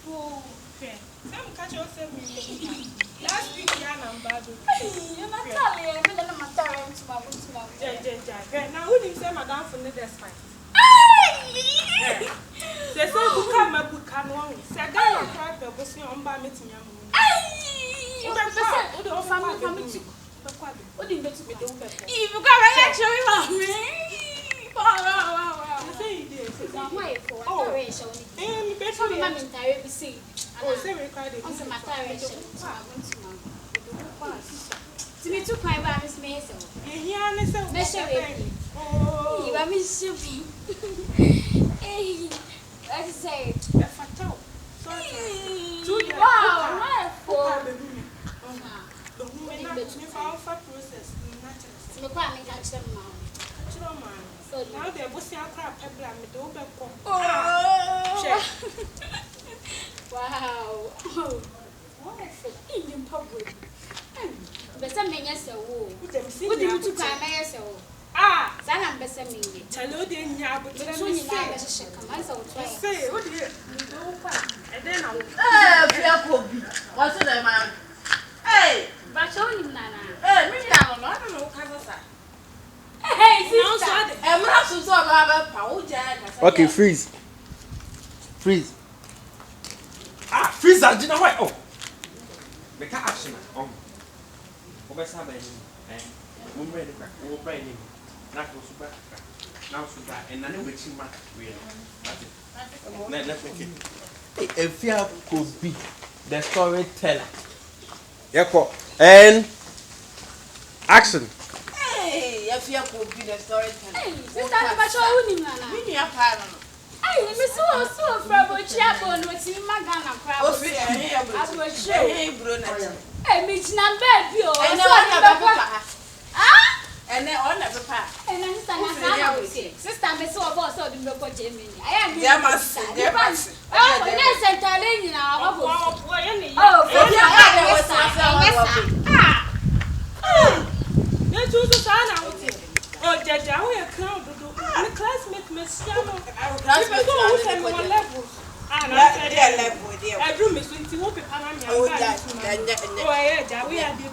Oh, okay. Some catch yourself. Last week, I'm bad. You're not telling me that I'm not telling to my room. Now, who did say Madame for the desk fight? They say, book up my book. I'm one. Say, I tried to push you on by meeting you. You're the family. What did you do? If you got actually want me. You say you did. Oh, better be entirely see. Oh, say we cried it. Also, my tire to me, too, my Miss Mason. Here, Miss Oh, you are Miss Shipping. Hey, let's say, a fatal. Wow, the woman that you found for process. No, I mean, catch them now. So now they're busting out crap, pepper, and the over. Oh, wow. Wonderful. In public. But some men, yes, what do you cry, myself? Ah, Sana Bessaming. Tell you the Yab, but I'm going to say, what do you and then I'll what's the man? Hey, but only Nana. Hey, me, I don't know, Casa. Hey, I'm not so about power. Okay, freeze. Freeze. Ah, freeze! I didn't know why. Oh, make action. Oh, what's happening? We're ready. We're ready. Now, super. Now, super. And I know which you might really. Let's make it. If you could be the storyteller. Yeah, and action. Hey, if you could be the storyteller. Hey, sister, but you're winning, Nana. We need a partner. Hey, Miss so from Chapel, what's in my gun? Oh, I will show you, Bruno. Hey, Mitch, number, you and never. Ah? And then on the papa. And then sister, Miss Boss or the local Jamie. I am there must there must. Oh, yes, and telling you now. Oh, Jaja, we are crowned. The classmate, Miss Yellow. I was level. And I said, level. I drew Miss Winty, won't be Panama. Oh, yeah, we are the